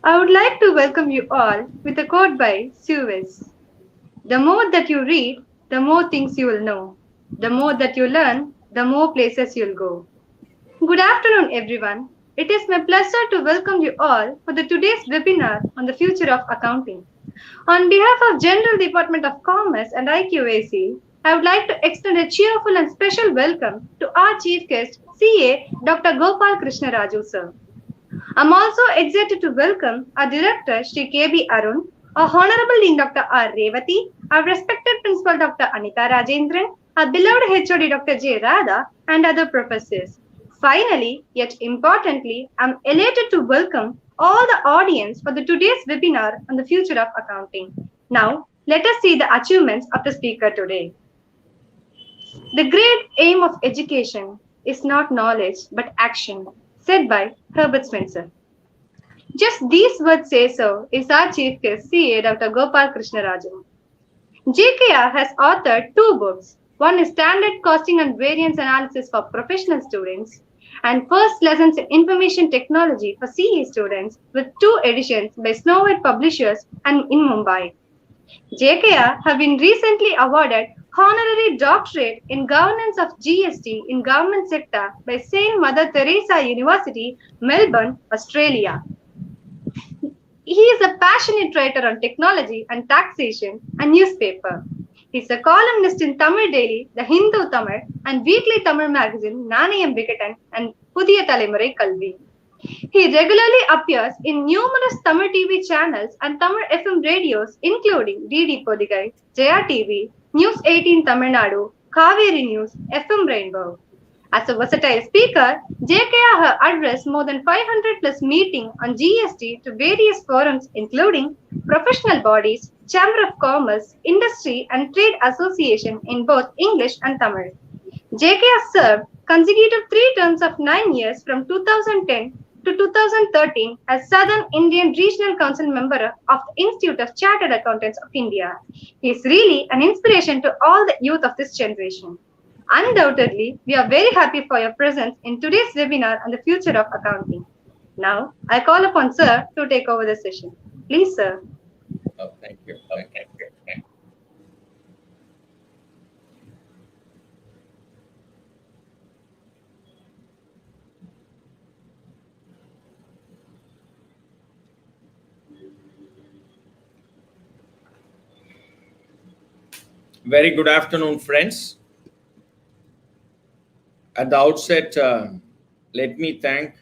I would like to welcome you all with a quote by Suez. The more that you read, the more things you will know. The more that you learn, the more places you'll go. Good afternoon, everyone. It is my pleasure to welcome you all for the today's webinar on the future of accounting. On behalf of General Department of Commerce and IQAC, I would like to extend a cheerful and special welcome to our chief guest, CA Dr. Gopal Krishna Raju sir. I'm also excited to welcome our director, Sri KB Arun, our Honorable Dean Dr. R. Revati, our respected Principal Dr. Anita Rajendran, our beloved HOD Dr. J. Radha, and other professors. Finally, yet importantly, I'm elated to welcome all the audience for the today's webinar on the future of accounting. Now, let us see the achievements of the speaker today. The great aim of education is not knowledge but action, said by Herbert Spencer. Just these words say so is our chief guest, CA Dr. Gopal Krishna Raju. JKR has authored two books. One is Standard Costing and Variance Analysis for Professional Students, and First Lessons in Information Technology for CA students, with two editions by Snow White Publishers and in Mumbai. JKR have been recently awarded honorary doctorate in governance of GST in government sector by Saint Mother Teresa University, Melbourne, Australia. He is a passionate writer on technology and taxation and newspaper. He is a columnist in Tamil Daily, The Hindu Tamil, and weekly Tamil magazine Nanayam Vikatan and Pudhiya Thalamurai Kalvi. He regularly appears in numerous Tamil TV channels and Tamil FM radios, including DD Podigai, Jaya TV, News 18 Tamil Nadu, Kaveri News, FM Rainbow. As a versatile speaker, JKR has addressed more than 500 plus meetings on GST to various forums including professional bodies, Chamber of Commerce, Industry and Trade Association in both English and Tamil. JKR served consecutive 3 terms of 9 years from 2010 to 2013 as Southern Indian Regional Council member of the Institute of Chartered Accountants of India. He is really an inspiration to all the youth of this generation. Undoubtedly, we are very happy for your presence in today's webinar on the future of accounting. Now, I call upon Sir to take over the session. Please, Sir. Oh, thank you. Very good afternoon, friends. At the outset, let me thank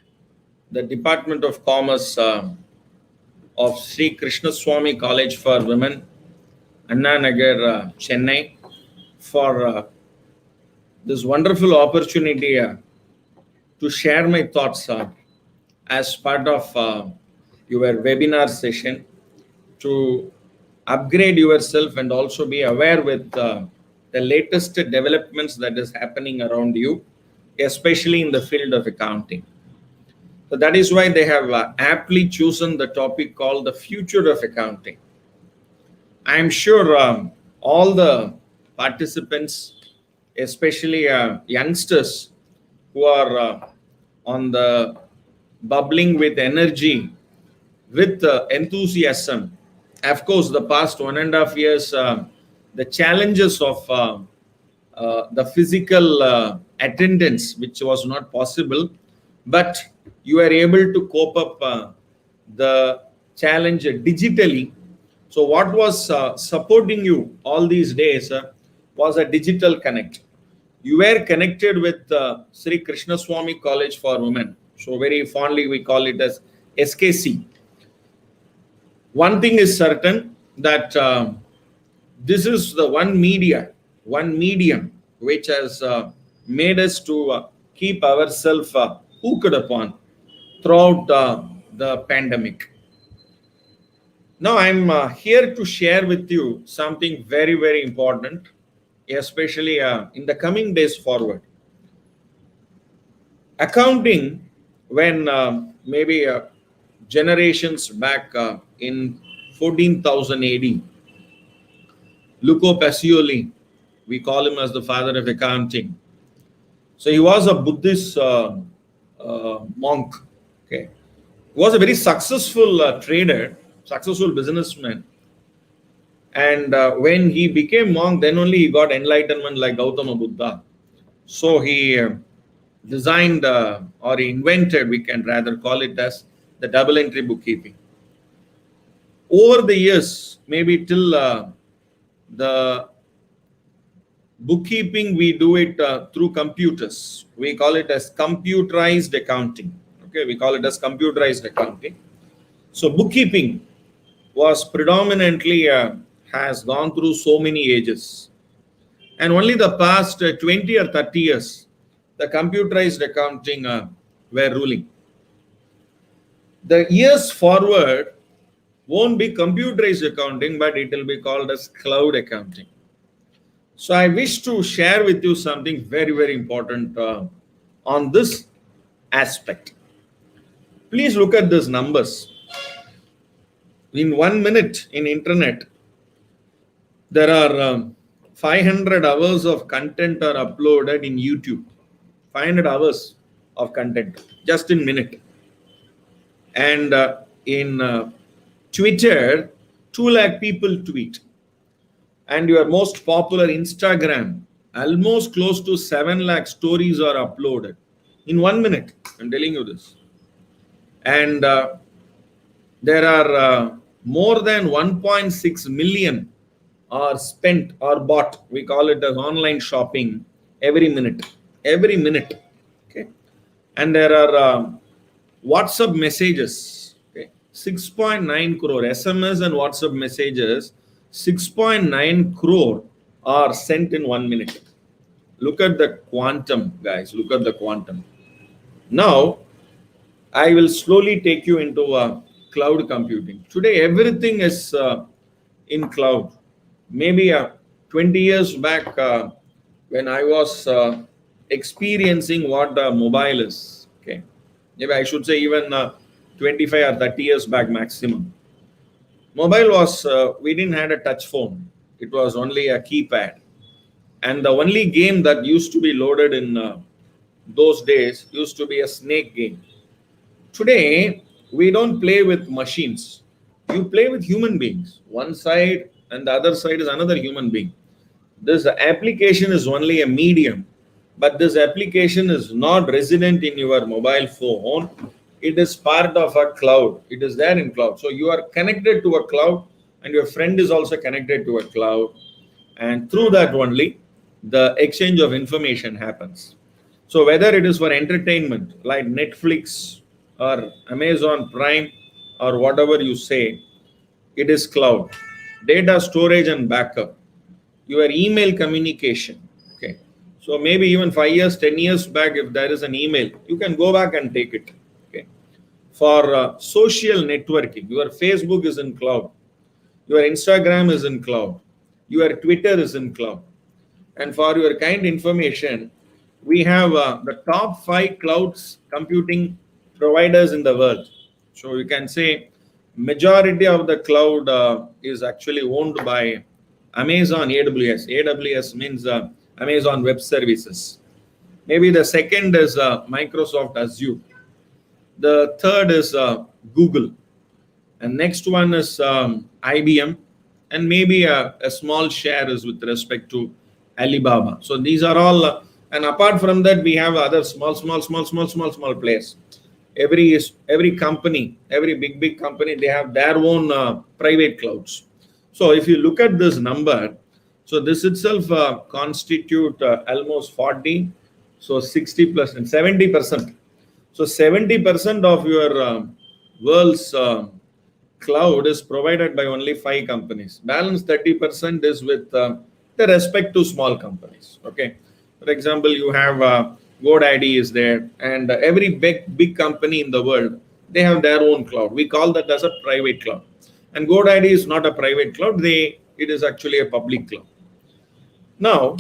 the Department of Commerce of Sri Krishnaswamy College for Women, Anna Nagar, Chennai, for this wonderful opportunity to share my thoughts as part of your webinar session to upgrade yourself and also be aware with the latest developments that is happening around you, especially in the field of accounting. So that is why they have aptly chosen the topic called the future of accounting. I am sure all the participants, especially youngsters who are on the bubbling with energy, with enthusiasm. Of course, the past 1.5 years, the challenges of the physical attendance, which was not possible, but you are able to cope up the challenge digitally. So what was supporting you all these days was a digital connect. You were connected with Sri Krishnaswamy College for Women. So very fondly we call it as SKC. One thing is certain, that this is the one medium which has made us to keep ourselves hooked upon throughout the pandemic. Now I'm here to share with you something very, very important, especially in the coming days forward. Accounting, when maybe generations back in 14,000 AD, Luco Pacioli, we call him as the father of accounting. So he was a Buddhist monk. Okay, was a very successful trader, successful businessman. And when he became monk, then only he got enlightenment like Gautama Buddha. So he designed or he invented, we can rather call it as the double entry bookkeeping. Over the years, maybe till the bookkeeping, we do it through computers. We call it as computerized accounting. Okay, we call it as computerized accounting. So bookkeeping was predominantly has gone through so many ages, and only the past 20 or 30 years, the computerized accounting were ruling. The years forward won't be computerized accounting, but it will be called as cloud accounting. So I wish to share with you something very, very important on this aspect. Please look at these numbers. In 1 minute in internet, there are 500 hours of content are uploaded in YouTube. 500 hours of content just in minute. And in Twitter, 2 lakh people tweet. And your most popular Instagram, almost close to 7 lakh stories are uploaded in 1 minute. I'm telling you this. And there are more than 1.6 million are spent or bought. We call it as online shopping every minute. Every minute. Okay. And there are WhatsApp messages. Okay. 6.9 crore SMS and WhatsApp messages. 6.9 crore are sent in 1 minute. Look at the quantum, guys. Look at the quantum. Now, I will slowly take you into cloud computing. Today, everything is in cloud. Maybe 20 years back, when I was experiencing what the mobile is, okay, maybe I should say even 25 or 30 years back maximum. Mobile was, we didn't have a touch phone. It was only a keypad. And the only game that used to be loaded in those days used to be a snake game. Today, we don't play with machines. You play with human beings. One side and the other side is another human being. This application is only a medium, but this application is not resident in your mobile phone. It is part of a cloud. It is there in cloud. So you are connected to a cloud and your friend is also connected to a cloud. And through that only, the exchange of information happens. So whether it is for entertainment like Netflix or Amazon Prime or whatever you say, it is cloud. Data storage and backup, your email communication. Okay. So maybe even 5 years, 10 years back, if there is an email, you can go back and take it. Okay. For social networking, your Facebook is in cloud. Your Instagram is in cloud. Your Twitter is in cloud. And for your kind information, we have the top 5 clouds computing providers in the world. So you can say majority of the cloud is actually owned by Amazon AWS. AWS means Amazon Web Services. Maybe the second is Microsoft Azure. The third is Google. And next one is IBM. And maybe a small share is with respect to Alibaba. So these are all, and apart from that, we have other small players. Every company, every big company, they have their own private clouds. So if you look at this number, so this itself constitute almost 40, so 60 plus and 70%. So 70% of your world's cloud is provided by only 5 companies. Balance 30% is with the respect to small companies. Okay. For example, you have GoDaddy is there, and every big company in the world, they have their own cloud. We call that as a private cloud. And GoDaddy is not a private cloud. It is actually a public cloud. Now,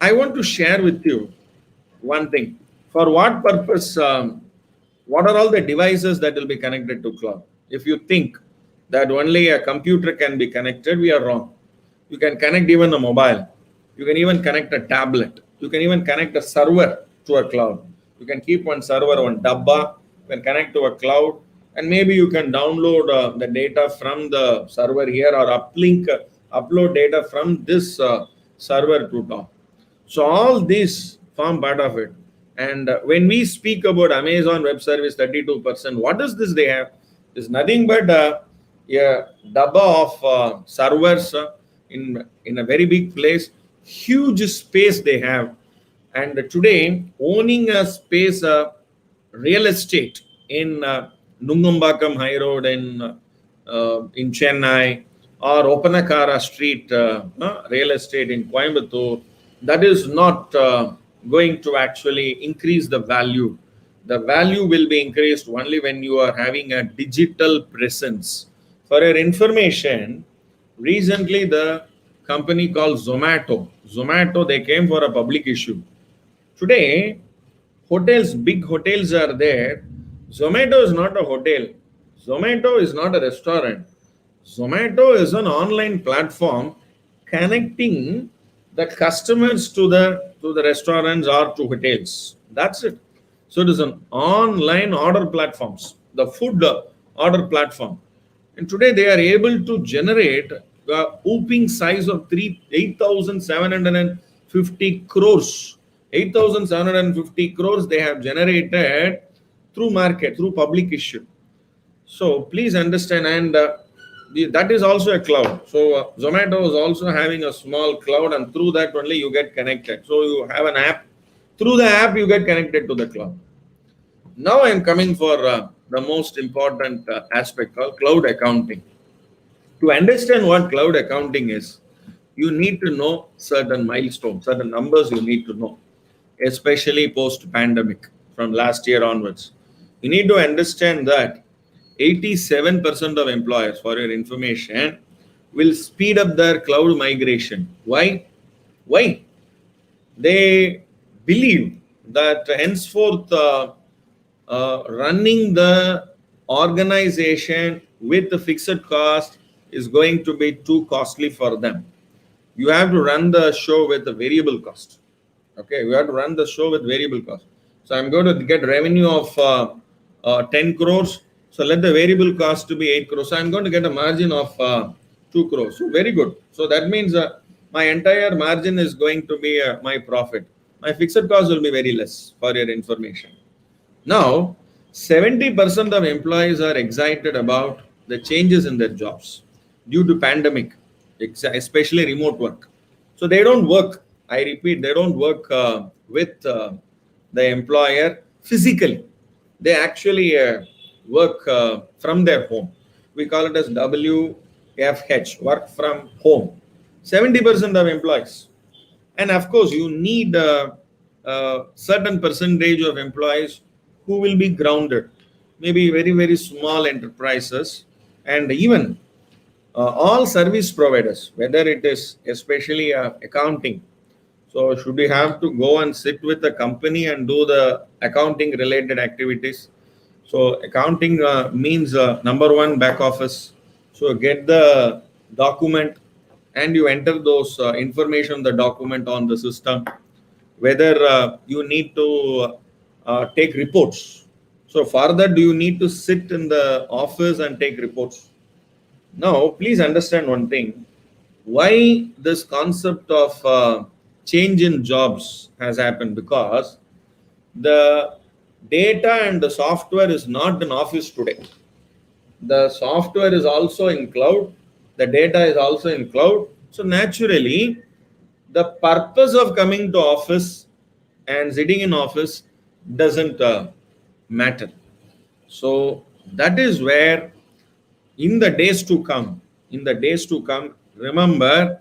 I want to share with you one thing. For what purpose, what are all the devices that will be connected to cloud? If you think that only a computer can be connected, we are wrong. You can connect even a mobile. You can even connect a tablet. You can even connect a server to a cloud. You can keep one server on dabba. You can connect to a cloud. and maybe you can download the data from the server here, or upload data from this server to top. So all these form part of it. And when we speak about Amazon Web Service 32%, what is this they have? It's nothing but a dabba of servers in a very big place, huge space they have. And today, owning a space, real estate in Nungambakam High Road in Chennai, or Opanakara Street real estate in Coimbatore, that is not going to actually increase the value. The value will be increased only when you are having a digital presence. For your information, recently the company called Zomato, they came for a public issue. Today, hotels, big hotels are there. Zomato is not a hotel. Zomato is not a restaurant. Zomato is an online platform connecting the customers to the restaurants or to hotels. That's it. So it is an online order platforms, the food order platform. And today they are able to generate a whooping size of 8,750 crores. 8,750 crores they have generated through market, through public issue. So please understand, and that is also a cloud. So Zomato is also having a small cloud, and through that only you get connected. So you have an app. Through the app, you get connected to the cloud. Now I am coming for the most important aspect called cloud accounting. To understand what cloud accounting is, you need to know certain milestones, certain numbers you need to know, especially post-pandemic from last year onwards. You need to understand that 87% of employers, for your information, will speed up their cloud migration. Why? Why? They believe that henceforth running the organization with the fixed cost is going to be too costly for them. You have to run the show with the variable cost. Okay, we have to run the show with variable cost. So I'm going to get revenue of 10 crores. So let the variable cost to be 8 crores. So I'm going to get a margin of 2 crores. So very good. So that means my entire margin is going to be my profit. My fixed cost will be very less, for your information. Now, 70% of employees are excited about the changes in their jobs due to pandemic, especially remote work. So they don't work. I repeat, they don't work with the employer physically. They actually work from their home. We call it as WFH, work from home. 70% of employees. And of course, you need a certain percentage of employees who will be grounded, maybe very, very small enterprises, and even all service providers, whether it is especially accounting. So should we have to go and sit with the company and do the accounting related activities? So accounting means number one, back office. So get the document and you enter those information, the document on the system, whether you need to take reports. So for that, do you need to sit in the office and take reports? Now, please understand one thing. Why this concept of change in jobs has happened? Because the data and the software is not in office today. The software is also in cloud. The data is also in cloud. So naturally, the purpose of coming to office and sitting in office doesn't matter. So that is where in the days to come, remember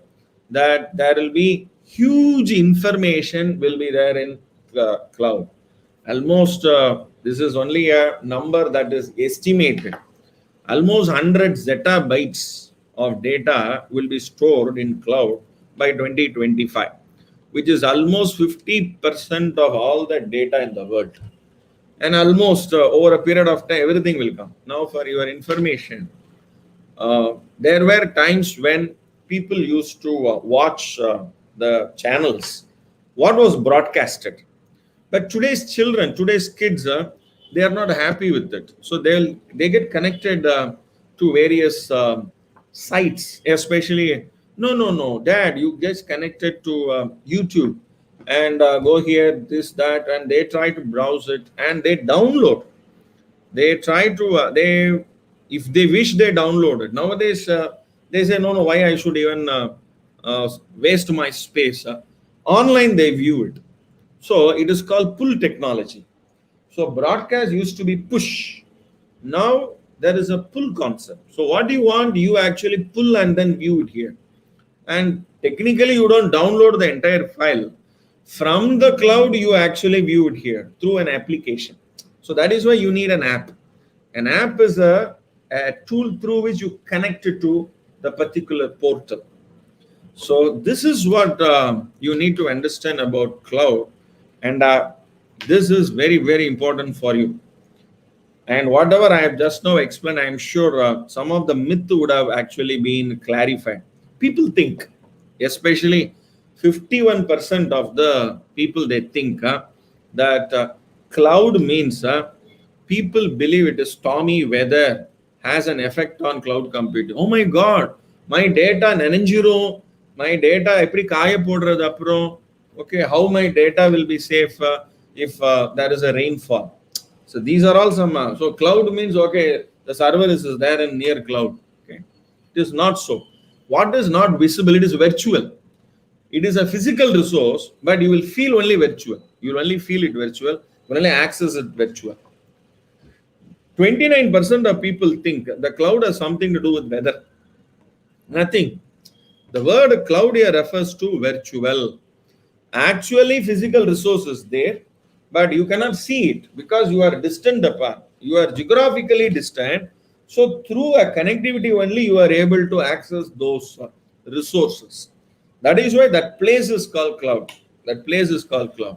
that there will be huge information will be there in cloud. Almost this is only a number that is estimated. Almost 100 zettabytes of data will be stored in cloud by 2025, which is almost 50% of all the data in the world. And almost over a period of time, everything will come. Now, for your information, there were times when people used to watch the channels, what was broadcasted. But today's children, today's kids, they are not happy with it. So they get connected to various sites, especially. No, Dad, you get connected to YouTube and go here, this, that, and they try to browse it and they download. They try to if they wish they download it. Nowadays they say no, why I should even waste my space. Online they view it. So it is called pull technology. So broadcast used to be push. Now there is a pull concept. So what do you want? You actually pull and then view it here. And technically you don't download the entire file. From the cloud, you actually view it here through an application. So that is why you need an app. An app is a tool through which you connect it to the particular portal. So this is what you need to understand about cloud. And this is very, very important for you. And whatever I have just now explained, I am sure some of the myth would have actually been clarified. People think, especially 51% of the people, they think that cloud means people believe it is stormy weather has an effect on cloud computing. Oh my God, my data nananjiro, my data epdi kaaya podradhu appuram. Okay, how my data will be safe if there is a rainfall. So these are all some. So cloud means okay, the server is there in near cloud. Okay, it is not so. What is not visible? It is virtual. It is a physical resource, but you will feel only virtual. You will only feel it virtual. You will only access it virtual. 29% of people think the cloud has something to do with weather. Nothing. The word cloud here refers to virtual. Actually, physical resource is there, but you cannot see it because you are distant apart. You are geographically distant. So through a connectivity only, you are able to access those resources. That is why that place is called cloud. That place is called cloud.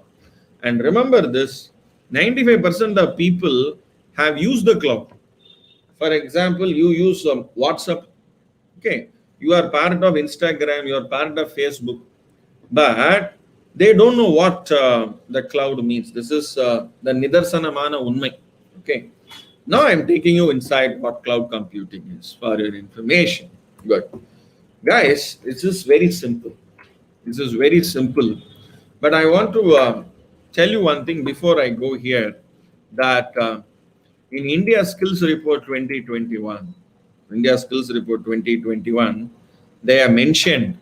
And remember this, 95% of people have used the cloud. For example, you use WhatsApp. Okay, you are part of Instagram, you are part of Facebook, but they don't know what the cloud means. This is the Nidarsanamana Unmai. Okay, now I'm taking you inside what cloud computing is for your information. Good. Guys, this is very simple. This is very simple. But I want to tell you one thing before I go here that in India Skills Report 2021, India Skills Report 2021, they have mentioned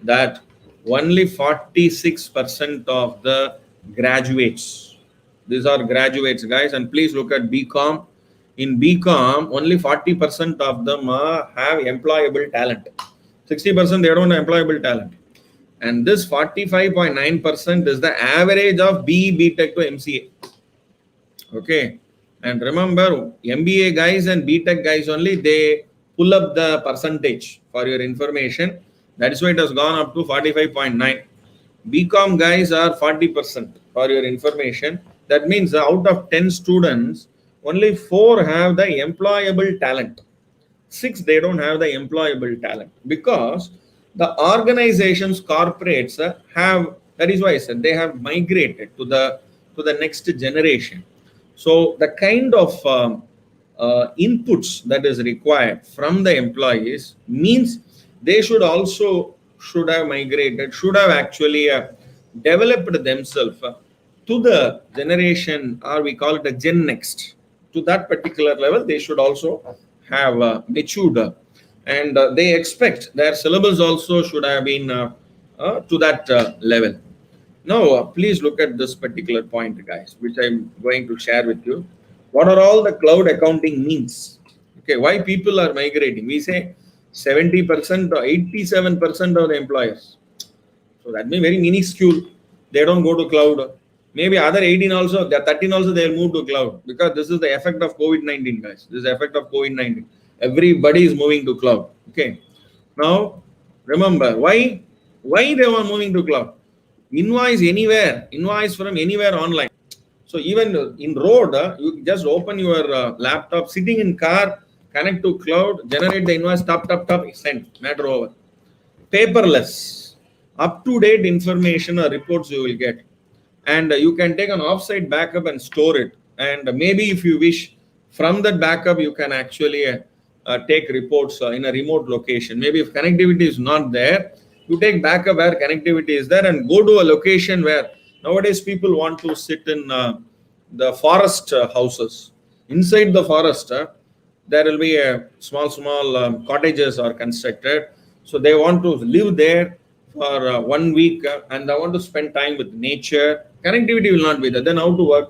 that only 46% of the graduates, these are graduates, guys, and please look at BCom. In BCom, only 40% of them have employable talent. 60% they don't have employable talent. And this 45.9% is the average of BE, BTech to MCA. Okay. And remember, MBA guys and BTech guys only, they pull up the percentage for your information. That is why it has gone up to 45.9. BCom guys are 40% for your information. That means out of 10 students, only 4 have the employable talent. 6, they don't have the employable talent because the organizations, corporates have, that is why I said they have migrated to the next generation. So the kind of inputs that is required from the employees means they should have migrated, should have actually developed themselves to the generation, or we call it a Gen Next. To that particular level, they should also have matured, and they expect their syllabus also should have been to that level. Now, please look at this particular point, guys, which I'm going to share with you. What are all the cloud accounting means? Okay, why people are migrating? We say 70% or 87% of the employers. So that means very minuscule. They don't go to cloud. Maybe other 18 also, the 13 also they'll move to cloud because this is the effect of COVID-19, guys. This is the effect of COVID-19. Everybody is moving to cloud. Okay. Now, remember why they were moving to cloud. Invoice anywhere, invoice from anywhere online. So even in road, you just open your laptop, sitting in car, connect to cloud, generate the invoice, tap, send, matter over. Paperless, up-to-date information or reports you will get. And you can take an offsite backup and store it. and maybe if you wish, from that backup you can actually take reports in a remote location. Maybe if connectivity is not there, you take backup where connectivity is there and go to a location where nowadays people want to sit in the forest houses. Inside the forest, there will be a small cottages are constructed. So they want to live there for 1 week and they want to spend time with nature. Connectivity will not be there. Then how to work?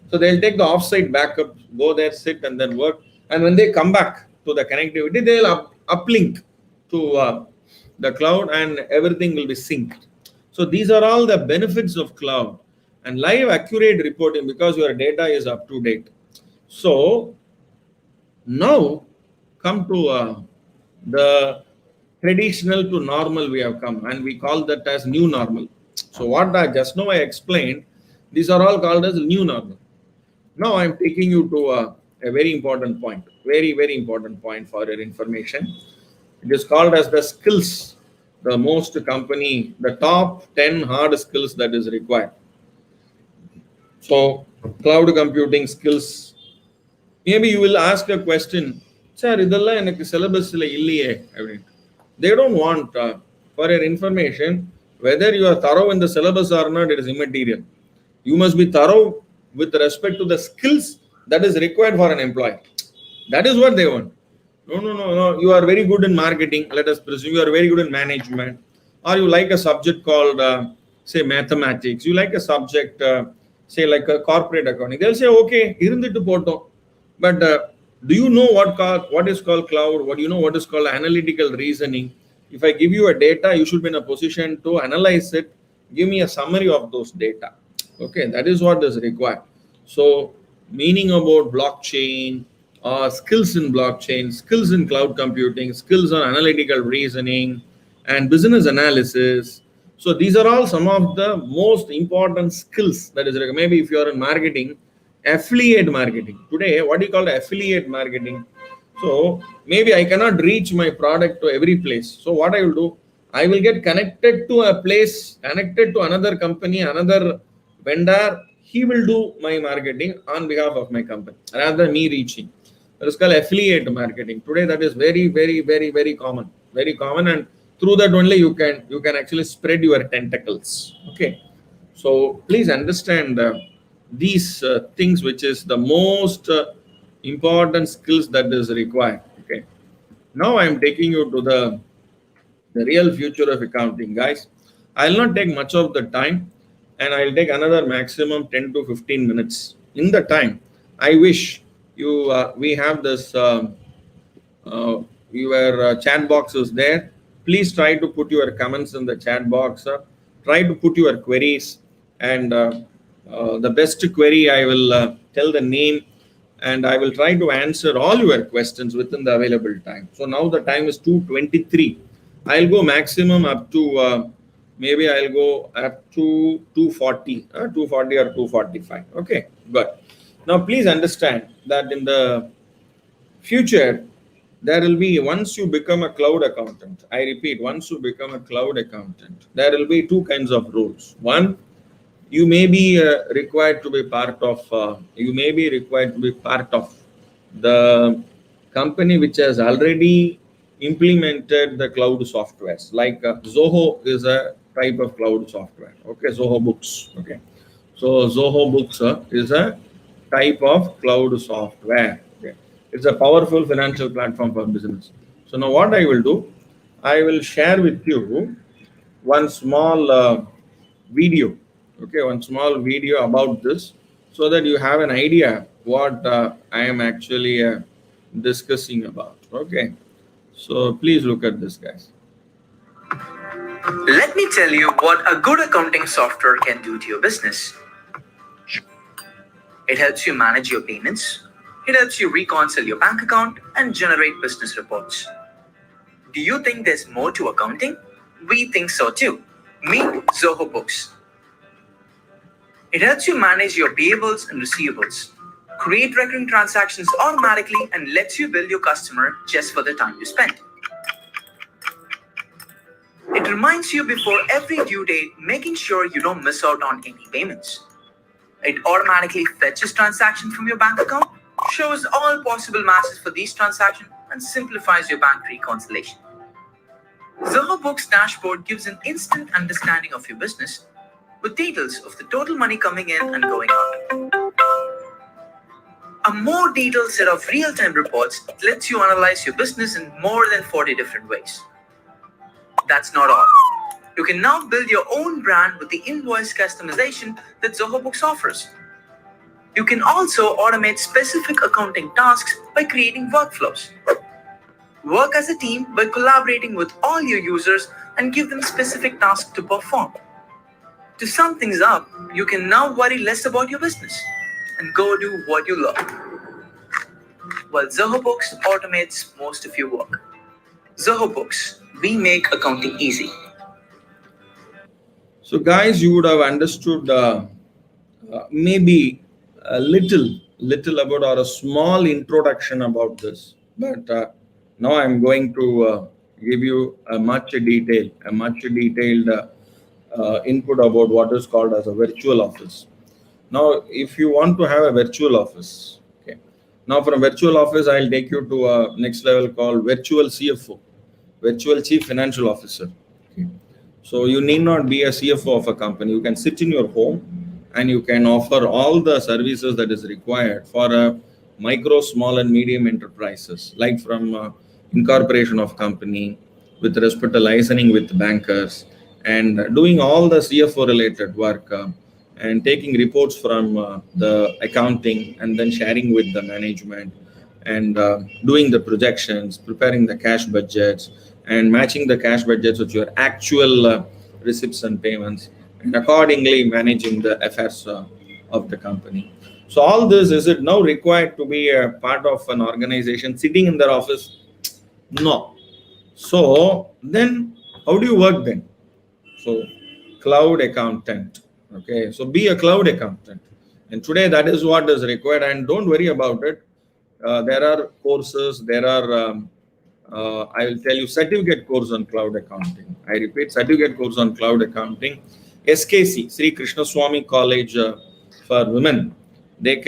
So they'll take the offsite backup, go there, sit and then work. And when they come back to the connectivity, they'll uplink to the cloud and everything will be synced. So these are all the benefits of cloud and live accurate reporting because your data is up to date. So now come to the traditional to normal we have come, and we call that as new normal. So what I just now I explained, these are all called as new normal. Now I'm taking you to a very important point, very important point for your information. It is called as the skills, the most company, the top 10 hard skills that is required. So cloud computing skills. Maybe you will ask a question, sir, இதெல்லாம் எனக்கு சிலபஸ்ல இல்லையே அப்படின்ட்டு. They don't want, for your information, whether you are thorough in the syllabus or not, it is immaterial. You must be thorough with respect to the skills that is required for an employee. That is what they want. No. You are very good in marketing. Let us presume you are very good in management, or you like a subject called, say, mathematics. You like a subject, say, like a corporate accounting. They'll say, okay, irundittu potom. But do you know what is called cloud? What do you know what is called analytical reasoning? If I give you a data, you should be in a position to analyze it. Give me a summary of those data. Okay, that is what is required. So, meaning about blockchain, skills in blockchain, skills in cloud computing, skills on analytical reasoning, and business analysis. So, these are all some of the most important skills that is required. Maybe if you are in marketing, affiliate marketing. Today, what do you call affiliate marketing? So, maybe I cannot reach my product to every place. So, what I will do, I will get connected to a place, connected to another company, another vendor. He will do my marketing on behalf of my company rather than me reaching. That is called affiliate marketing. Today, that is very common, and through that only you can actually spread your tentacles. Okay, so please understand these things, which is the most important skills that is required. Okay, now I am taking you to the real future of accounting, guys. I'll not take much of the time, and I'll take another maximum 10 to 15 minutes. In the time, I wish you we have this your chat box is there. Please try to put your comments in the chat box. Try to put your queries, and the best query I will tell the name, and I will try to answer all your questions within the available time. So now the time is 2:23. I'll go maximum up to maybe I'll go up to 240 or 245. Okay, good. Now please understand that in the future, there will be, once you become a cloud accountant, I repeat, once you become a cloud accountant, there will be two kinds of roles. One, you may be required to be part of the company which has already implemented the cloud softwares. Like Zoho is a type of cloud software. Okay, Zoho Books. Okay, so Zoho Books is a type of cloud software. Okay, it's a powerful financial platform for business. So now what I will do, I will share with you one small video. Okay, one small video about this, so that you have an idea what I am actually discussing about. Okay, so please look at this, guys. Let me tell you what a good accounting software can do to your business. It helps you manage your payments. It helps you reconcile your bank account and generate business reports. Do you think there's more to accounting? We think so too. Meet Zoho Books. It helps you manage your payables and receivables, create recurring transactions automatically, and lets you bill your customer just for the time you spend. It reminds you before every due date, making sure you don't miss out on any payments. It automatically fetches transactions from your bank account, shows all possible matches for these transactions, and simplifies your bank reconciliation. Zoho Books dashboard gives an instant understanding of your business with details of the total money coming in and going out. A more detailed set of real-time reports lets you analyze your business in more than 40 different ways. That's not all. You can now build your own brand with the invoice customization that Zoho Books offers. You can also automate specific accounting tasks by creating workflows. Work as a team by collaborating with all your users and give them specific tasks to perform. To sum things up, you can now worry less about your business and go do what you love, while Zoho Books automates most of your work. Zoho Books, we make accounting easy. So guys, you would have understood maybe a little about, or a small introduction about this, but now I'm going to give you a much detailed input about what is called as a virtual office. Now, if you want to have a virtual office, okay, now from virtual office, I'll take you to a next level called virtual CFO, virtual Chief Financial Officer. Okay. So you need not be a CFO of a company. You can sit in your home and you can offer all the services that is required for a micro, small and medium enterprises, like from incorporation of company, with respect to licensing with bankers, and doing all the CFO related work, and taking reports from the accounting and then sharing with the management, and doing the projections, preparing the cash budgets, and matching the cash budgets with your actual receipts and payments, and accordingly managing the affairs of the company. So all this, is it now required to be a part of an organization sitting in their office? No. So then how do you work then? So cloud accountant. Okay, so be a cloud accountant. And today that is what is required, and don't worry about it. There are courses, there are I will tell you, certificate course on cloud accounting. I repeat, certificate course on cloud accounting. SKC, Sri Krishna Swami College for Women, they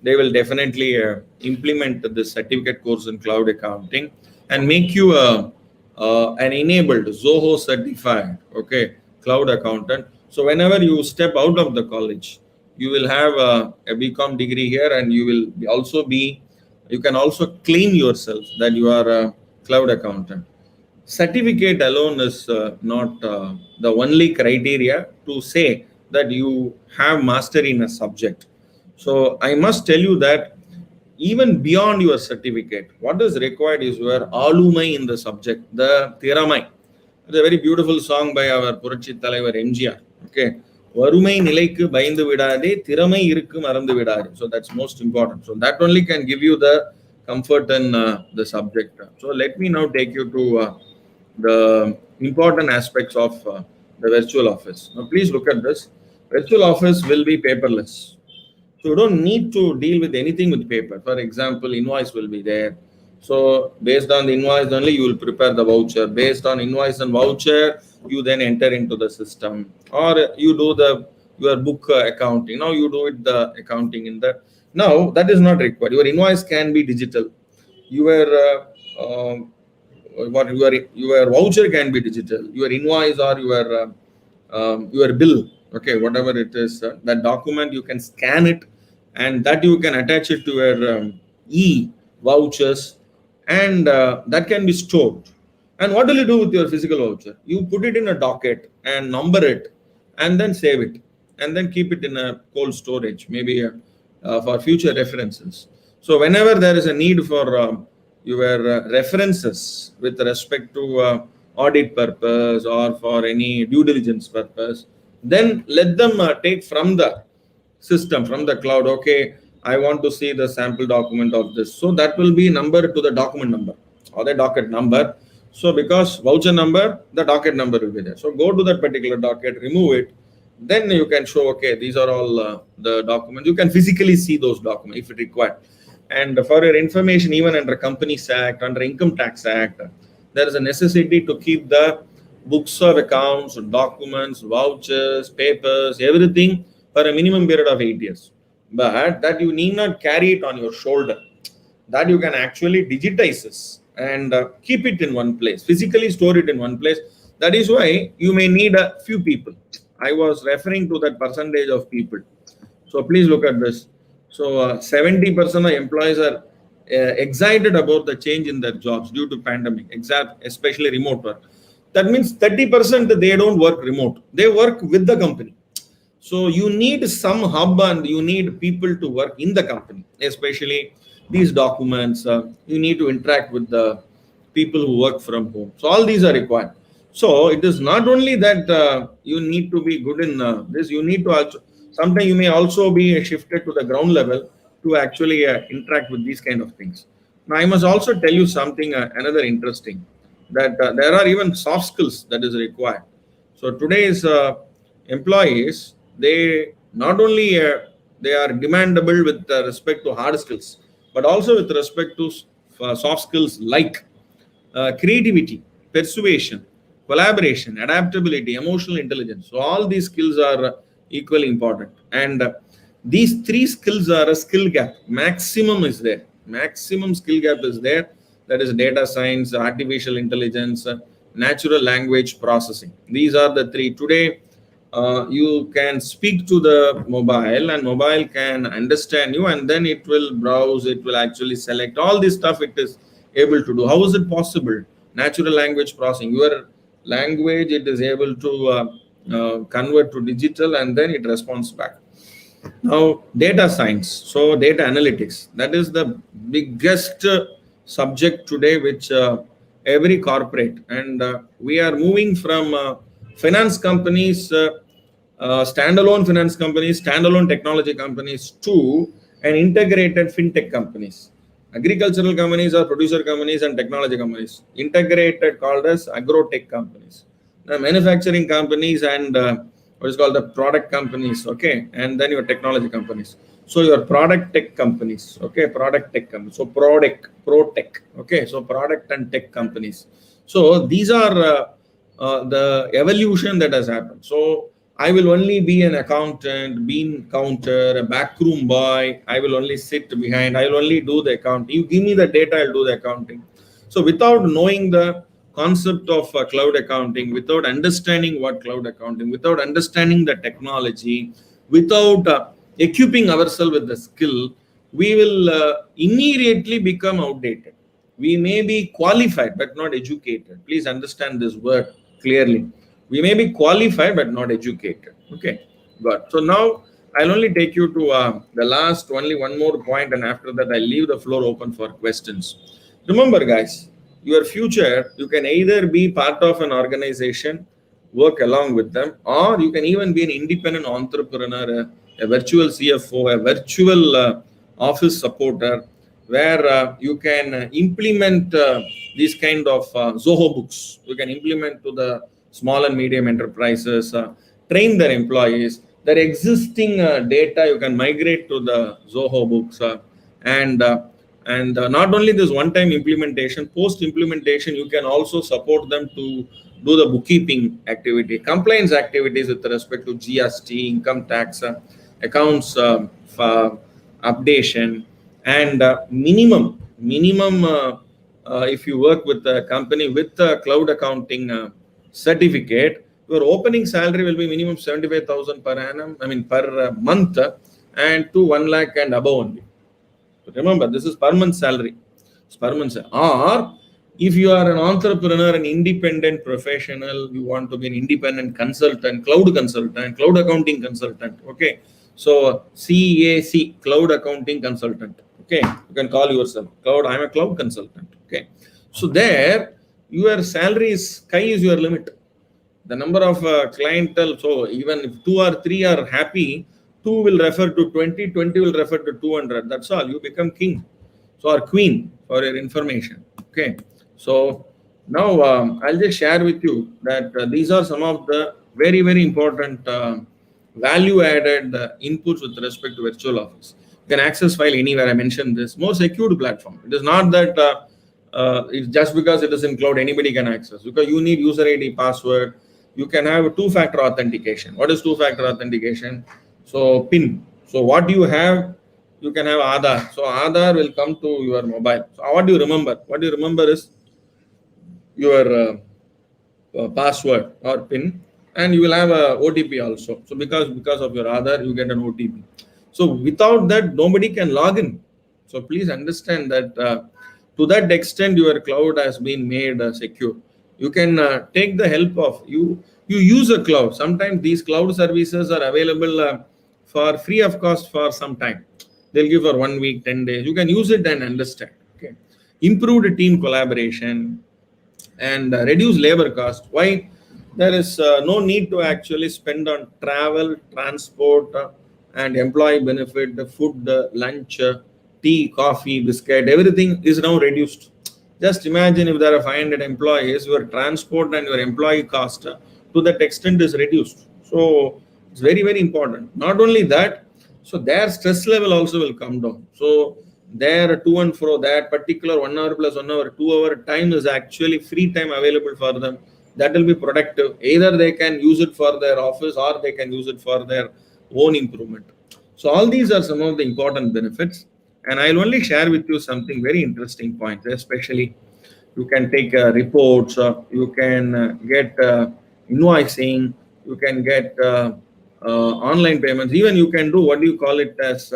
will definitely implement this certificate course in cloud accounting and make you an enabled Zoho certified, okay, cloud accountant. So whenever you step out of the college, you will have a BCom degree here, and you can also claim yourself that you are a cloud accountant. Certificate alone is not the only criteria to say that you have mastery in a subject. So I must tell you that even beyond your certificate, what is required is your alumai in the subject, the thiramai. It's a very beautiful song by our Purachi Talaivar MGR. Okay. Varumai nilaikku bayindu vidade, thiramai irukku marandu vidade. So that's most important. So that only can give you the comfort in the subject. So let me now take you to the important aspects of the virtual office. Now please look at this. Virtual office will be paperless. So you don't need to deal with anything with paper. For example, invoice will be there. So based on the invoice only, you will prepare the voucher. Based on invoice and voucher, you then enter into the system, or you do your book accounting. Now you do it the accounting in the. Now that is not required. Your invoice can be digital. Your voucher can be digital. Your invoice or your bill, okay, whatever it is, that document you can scan it, and that you can attach it to your e-vouchers, and that can be stored. And what will you do with your physical voucher? You put it in a docket and number it, and then save it, and then keep it in a cold storage, maybe for future references. So whenever there is a need for your references with respect to audit purpose or for any due diligence purpose, then let them take from the system, from the cloud. Okay, I want to see the sample document of this. So that will be numbered to the document number or the docket number. So because voucher number, the docket number will be there. So go to that particular docket, remove it. Then you can show, okay, these are all the documents. You can physically see those documents if it required. And for your information, even under Companies Act, under Income Tax Act, there is a necessity to keep the books of accounts, documents, vouchers, papers, everything for a minimum period of 8 years. But that you need not carry it on your shoulder. That you can actually digitize this and keep it in one place, physically store it in one place. That is why you may need a few people. I was referring to that percentage of people. So please look at this. So 70% of employees are excited about the change in their jobs due to pandemic, especially remote work. That means 30% they don't work remote. They work with the company. So you need some hub and you need people to work in the company, especially these documents. You need to interact with the people who work from home. So all these are required. So it is not only that you need to be good in this, you need to also, sometimes you may also be shifted to the ground level to actually interact with these kind of things. Now I must also tell you something, another interesting, that there are even soft skills that is required. So today's employees, they not only they are demandable with respect to hard skills, but also with respect to soft skills like creativity, persuasion, collaboration, adaptability, emotional intelligence. So all these skills are equally important. And these three skills are a skill gap. Maximum is there. Maximum skill gap is there. That is data science, artificial intelligence, natural language processing. These are the three. Today, you can speak to the mobile and mobile can understand you, and then it will browse, it will actually select all this stuff it is able to do. How is it possible? Natural language processing. Your language, it is able to convert to digital and then it responds back. Now, data science, so data analytics, that is the biggest subject today, which every corporate, and we are moving from finance companies, standalone finance companies, standalone technology companies to an integrated fintech companies. Agricultural companies are producer companies and technology companies. Integrated called as agro-tech companies. Now, manufacturing companies and what is called the product companies, okay, and then your technology companies. So your product tech companies, okay, product tech companies. So pro tech, okay, so product and tech companies. So these are the evolution that has happened. So I will only be an accountant, bean counter, a backroom boy. I will only sit behind. I will only do the accounting. You give me the data, I'll do the accounting. So without knowing the concept of cloud accounting, without understanding what cloud accounting, without understanding the technology, without equipping ourselves with the skill, we will immediately become outdated. We may be qualified but not educated. Please understand this word clearly. We may be qualified but not educated. Okay, good. So now I'll only take you to the last, only one more point, and after that I'll leave the floor open for questions. Remember, guys, your future, you can either be part of an organization, work along with them, or you can even be an independent entrepreneur, a virtual CFO, a virtual office supporter, where you can implement these kind of Zoho Books. You can implement to the small and medium enterprises, train their employees, their existing data, you can migrate to the Zoho Books, and not only this one-time implementation, post-implementation, you can also support them to do the bookkeeping activity, compliance activities with respect to GST, income tax, accounts updation, and minimum, if you work with a company with a cloud accounting certificate, your opening salary will be minimum 75,000 per annum, per month, and to 1 lakh and above only. But remember, this is per month salary. It's per month salary. Or if you are an entrepreneur, an independent professional, you want to be an independent consultant, cloud accounting consultant. Okay. So CAC, cloud accounting consultant. Okay. You can call yourself cloud. I'm a cloud consultant. Okay. So there, your salary is, sky is your limit. The number of clientele, so even if 2 or 3 are happy, 2 will refer to 20, 20 will refer to 200. That's all. You become king, so or queen, for your information. Okay. So now I'll just share with you that these are some of the very, very important value-added inputs with respect to virtual office. You can access file anywhere. I mentioned this. More secured platform. It is not that it's just because it is in cloud, anybody can access. Because you need user ID, password. You can have 2-factor authentication. What is 2-factor authentication? So PIN. So what you have, you can have Aadhaar. So Aadhaar will come to your mobile. So what do you remember? What you remember is your password or PIN, and you will have a OTP also. So because of your Aadhaar, you get an OTP. So without that, nobody can log in. So please understand that to that extent, your cloud has been made secure. You can take the help of you. You use a cloud. Sometimes these cloud services are available for free of cost for some time. They'll give for 1 week, 10 days. You can use it and understand. Okay. Improved team collaboration and reduce labor cost. Why? There is no need to actually spend on travel, transport, and employee benefit, food, lunch, tea, coffee, biscuit, everything is now reduced. Just imagine if there are 500 employees, your transport and your employee cost to that extent is reduced. So it's very, very important. Not only that, so their stress level also will come down. So their to and fro, that particular 1 hour plus 1 hour, 2 hour time is actually free time available for them. That will be productive. Either they can use it for their office or they can use it for their own improvement. So all these are some of the important benefits. And I'll only share with you something very interesting points, especially you can take reports, you can get invoicing, you can get online payments, even you can do what do you call it as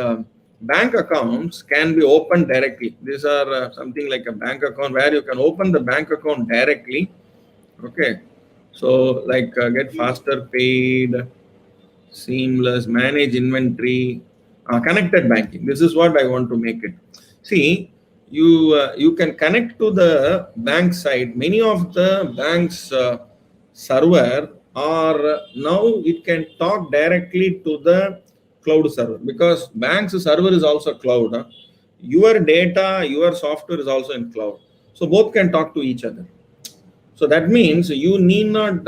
bank accounts can be opened directly. These are something like a bank account where you can open the bank account directly. Okay, so like get faster paid, seamless, manage inventory, connected banking. This is what I want to make it. See, you can connect to the bank side. Many of the banks server are now it can talk directly to the cloud server, because bank's server is also cloud. Your data, your software is also in cloud. So both can talk to each other. So that means you need not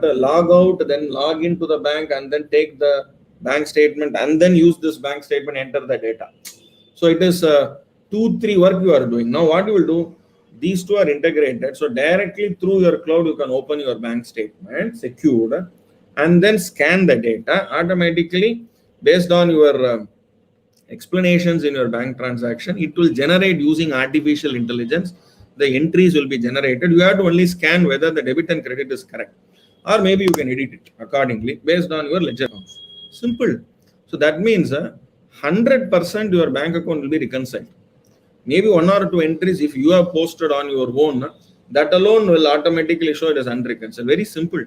log out, then log into the bank and then take the bank statement and then use this bank statement, enter the data. So it is 2-3 work you are doing. Now what you will do, these two are integrated. So directly through your cloud, you can open your bank statement secured and then scan the data automatically based on your explanations in your bank transaction. It will generate using artificial intelligence. The entries will be generated. You have to only scan whether the debit and credit is correct, or maybe you can edit it accordingly based on your ledger accounts. Simple. So that means 100% your bank account will be reconciled. Maybe 1 or 2 entries if you have posted on your own, that alone will automatically show it as unreconciled. Very simple.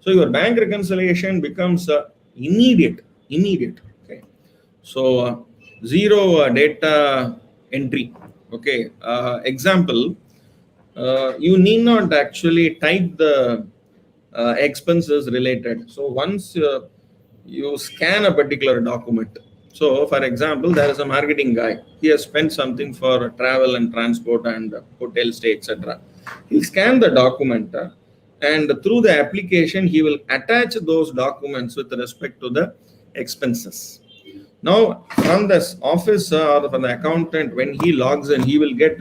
So your bank reconciliation becomes immediate. Okay. So zero data entry. Okay. Example, you need not actually type the expenses related. So once you scan a particular document. So for example, there is a marketing guy. He has spent something for travel and transport and hotel stay, etc. He'll scan the document and through the application, he will attach those documents with respect to the expenses. Now, from this office or from the accountant, when he logs in, he will get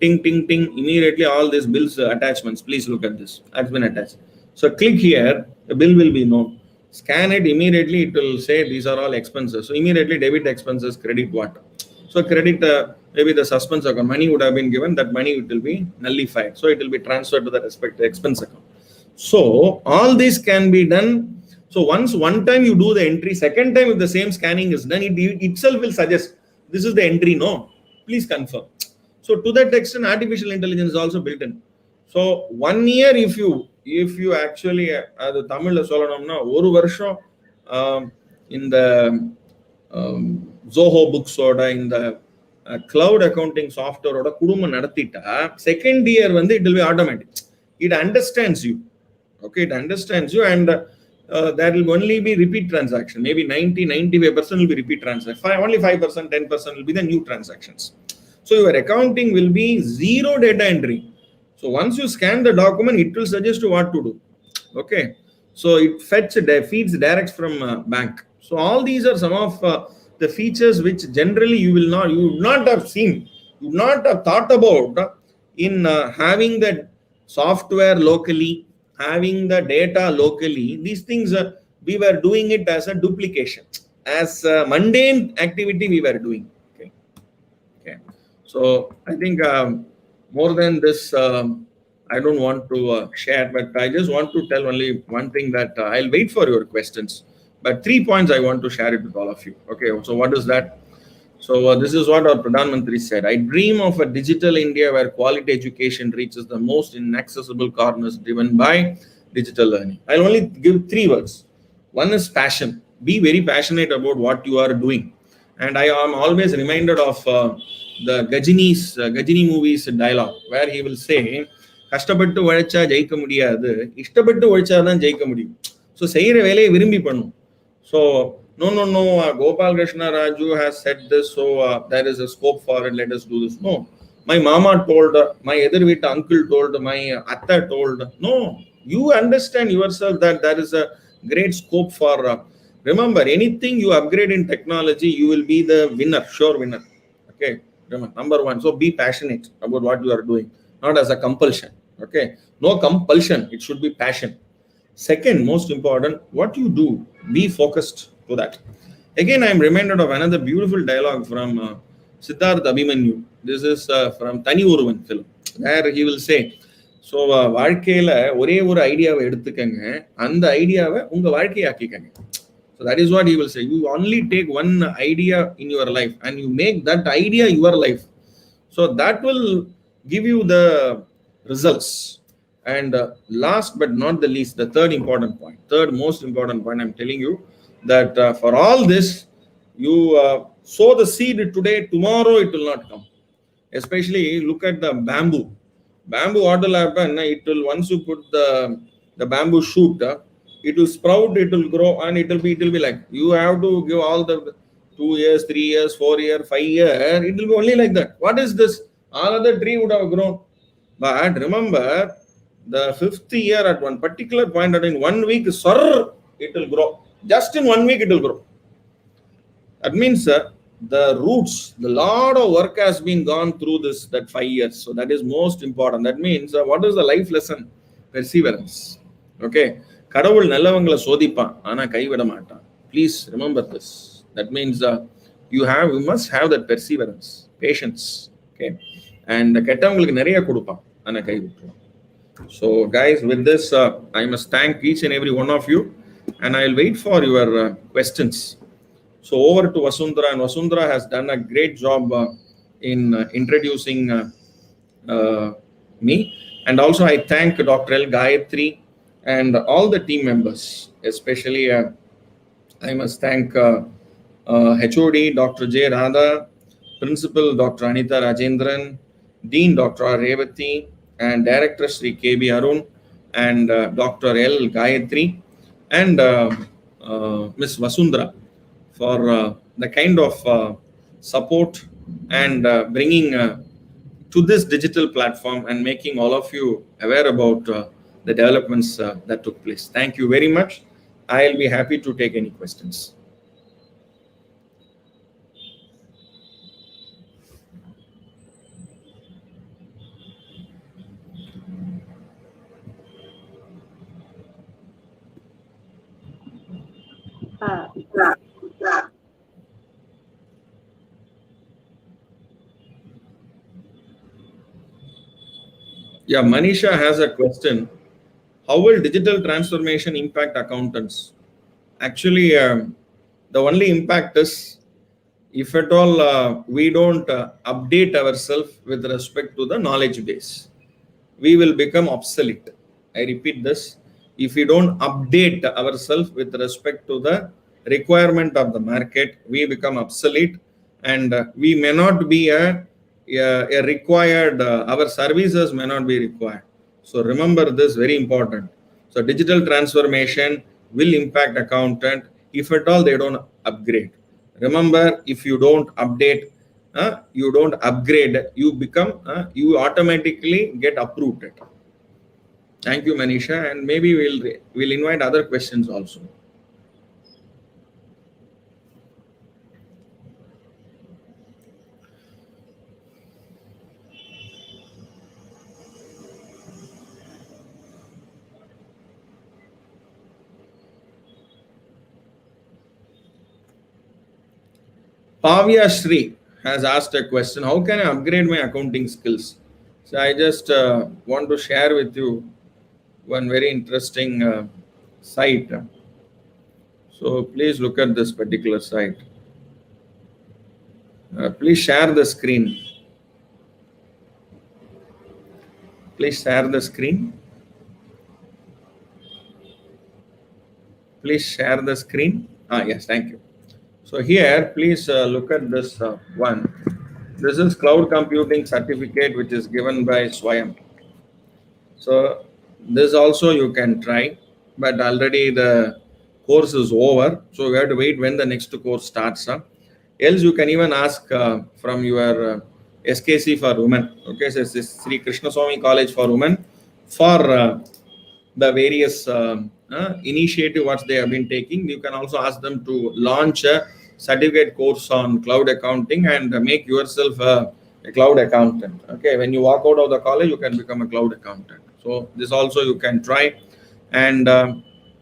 ting, ting, ting, immediately all these bills attachments. Please look at this. That's been attached. So click here, the bill will be known. Scan it immediately, it will say these are all expenses. So immediately debit expenses, credit what? So credit, maybe the suspense account, money would have been given, that money it will be nullified. So it will be transferred to the respective expense account. So all this can be done. So once one time you do the entry, second time if the same scanning is done, it itself will suggest this is the entry, no, please confirm. So to that extent, artificial intelligence is also built in. So 1 year if you actually அது தமிழ்ல சொல்லணும்னா ஒரு வருஷம் இந்த Zoho Books ஓட இந்த cloud accounting software ஓட குடும்பம் நடத்திட்டா second year வந்து it will be automatic. It understands you. Okay, it understands you, and there will only be repeat transaction. Maybe 90-95% will be repeat transaction. Only 5%, 10% will be the new transactions. So your accounting will be zero data entry. So once you scan the document, it will suggest you what to do. Okay, so it feeds direct from bank. So all these are some of the features which generally you would not have seen, you would not have thought about in having the software locally, having the data locally. These things we were doing it as a duplication, as a mundane activity we were doing. Okay. So I think more than this, I don't want to share, but I just want to tell only one thing, that I'll wait for your questions. But 3 points I want to share it with all of you. Okay. So what is that? So this is what our Pradhan Mantri said. I dream of a digital India where quality education reaches the most inaccessible corners, driven by digital learning. I'll only give 3 words. One is passion. Be very passionate about what you are doing. And I am always reminded of the Gajini movies dialogue, where he will say, கஷ்டப்பட்டு உழைச்சா ஜெயிக்க முடியாது, இஷ்டப்பட்டு உழைச்சாதான் ஜெயிக்க முடியும். So செய்கிற வேலையை விரும்பி பண்ணும். So no, Gopal Krishna Raju has said this, so there is a scope for it, let us do this. No, my mama told, my Edirvita uncle told, my atta told. No, you understand yourself that there is a great scope for remember, anything you upgrade in technology, you will be the winner, sure winner. Okay, remember, number one. So be passionate about what you are doing, not as a compulsion. Okay, no compulsion, it should be passion. Second, most important, what you do, be focused to that. Again, I am reminded of another beautiful dialogue from Siddharth Abhimanyu. This is from Tani Oruvan film, where he will say, so வாழ்க்கையில் ஒரே ஒரு ஐடியாவை எடுத்துக்கங்க, அந்த ஐடியாவை உங்கள் வாழ்க்கையாக்கிக்கங்க. So that is what he will say. You only take one idea in your life and you make that idea your life. So that will give you the results. And last but not the least, the third most important point, I'm telling you that for all this, you sow the seed today, tomorrow it will not come. Especially look at the bamboo. Bamboo, what will happen? It will, once you put the bamboo shoot, it will sprout, it will grow, and it will be like, you have to give all the 2 years, 3 years, 4 years, 5 years, it will be only like that. What is this? All other tree would have grown. But remember, the 5th year at one particular point, in 1 week, it will grow. Just in 1 week, it will grow. That means the roots, the lot of work has been gone through that 5 years. So that is most important. That means what is the life lesson? Perseverance. Okay. கடவுள் நல்லவங்களை சோதிப்பான், ஆனா கைவிட மாட்டான். Please remember this. That means you must have that perseverance, patience. Okay. And கெட்டவங்களுக்கு நிறைய கொடுப்பான், ஆனா கைவிட்டுருவான். So guys, with this, I must thank each and every one of you, and I'll wait for your questions. So over to Vasundhara, and Vasundhara has done a great job in introducing me. And also I thank Dr. L. Gayatri and all the team members, especially I must thank HOD Dr. J. Radha, Principal Dr. Anita Rajendran, Dean Dr. R. Revati, and Director Sri K.B. Arun, and Dr. L. Gayatri, and Ms. Vasundhara for the kind of support and bringing to this digital platform and making all of you aware about the developments that took place. Thank you very much. I'll be happy to take any questions. Yeah, Manisha has a question. How will digital transformation impact accountants? Actually, the only impact is, if at all we don't update ourselves with respect to the knowledge base, we will become obsolete. I repeat this. If we don't update ourselves with respect to the requirement of the market, we become obsolete, and we may not be a required, our services may not be required. So remember this, very important. So digital transformation will impact accountant if at all they don't upgrade. Remember, if you don't update, you don't upgrade, you become, you automatically get uprooted. Thank you, Manisha, and maybe we'll invite other questions also. Pavya Shri has asked a question: how can I upgrade my accounting skills? So I just want to share with you one very interesting site. So please look at this particular site. Please share the screen. Please share the screen. Please share the screen. Yes, thank you. So here, please look at this one. This is cloud computing certificate which is given by Swayam. So this also you can try, but already the course is over. So we have to wait when the next course starts. Else you can even ask from your SKC for women. Okay, so this is Sri Krishna Swami College for Women for the various initiative what they have been taking. You can also ask them to launch a certificate course on cloud accounting and make yourself a cloud accountant. Okay, when you walk out of the college, you can become a cloud accountant. So this also you can try, and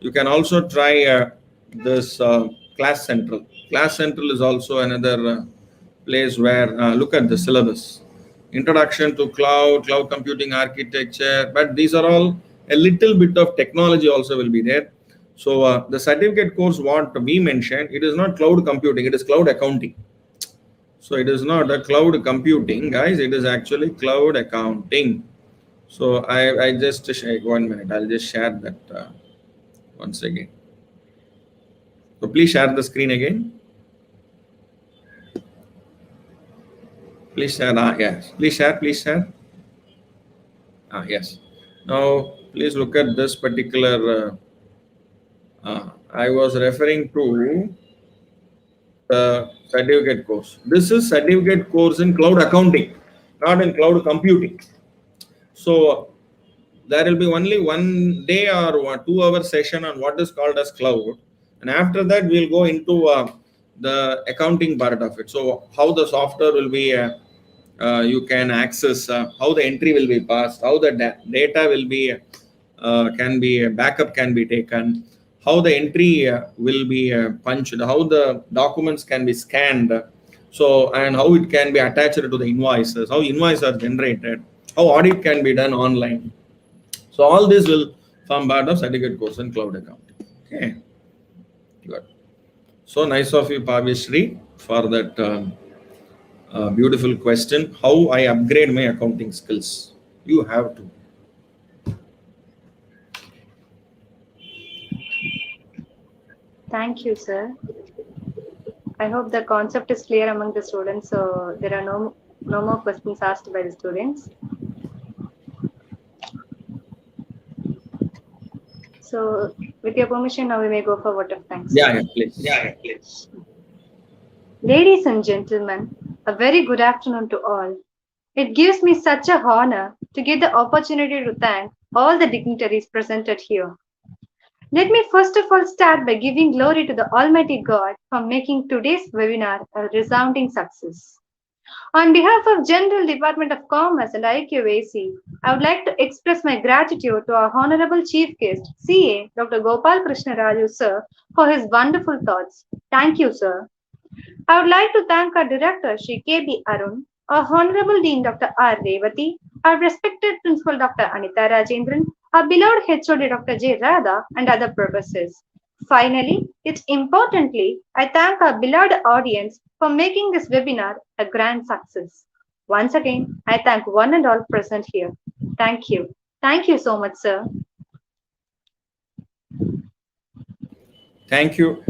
you can also try this Class Central. Class Central is also another place where look at the syllabus: introduction to cloud computing architecture. But these are all a little bit of technology also will be there. So the certificate course what we mentioned, it is not cloud computing, it is cloud accounting. So it is not a cloud computing, guys. It is actually cloud accounting. So I just 1 minute. I'll just share that once again. So please share the screen again. Please share. Yes. Please share. Please share. Yes. Now please look at this particular. I was referring to the certificate course. This is certificate course in cloud accounting, not in cloud computing. So there will be only 1 day or 2 hour session on what is called as cloud, and after that we'll go into the accounting part of it. So how the software will be you can access, how the entry will be passed, how the data will be can be backup can be taken, how the entry will be punched, how the documents can be scanned, so and how it can be attached to the invoices, how invoices are generated, how audit can be done online. So all this will form part of certificate course in cloud accounting. Okay, good. So nice of you, Pavishri, for that beautiful question. How I upgrade my accounting skills? You have to. Thank you, sir. I hope the concept is clear among the students, so there are no more questions asked by the students. So, with your permission, now we may go for vote of thanks. Yeah, please. Ladies and gentlemen, a very good afternoon to all. It gives me such a honor to get the opportunity to thank all the dignitaries presented here. Let me first of all start by giving glory to the Almighty God for making today's webinar a resounding success. On behalf of General Department of Commerce and IQAC, I would like to express my gratitude to our Honorable Chief Guest, CA Dr. Gopal Krishna Raju, sir, for his wonderful thoughts. Thank you, sir. I would like to thank our Director, Shri K.B. Arun, our Honorable Dean Dr. R. Revati, our respected Principal Dr. Anita Rajendran, our beloved HOD Dr. J. Radha, and other professors. Finally, yet importantly, I thank our beloved audience for making this webinar a grand success. Once again, I thank one and all present here. Thank you. Thank you so much, sir. Thank you.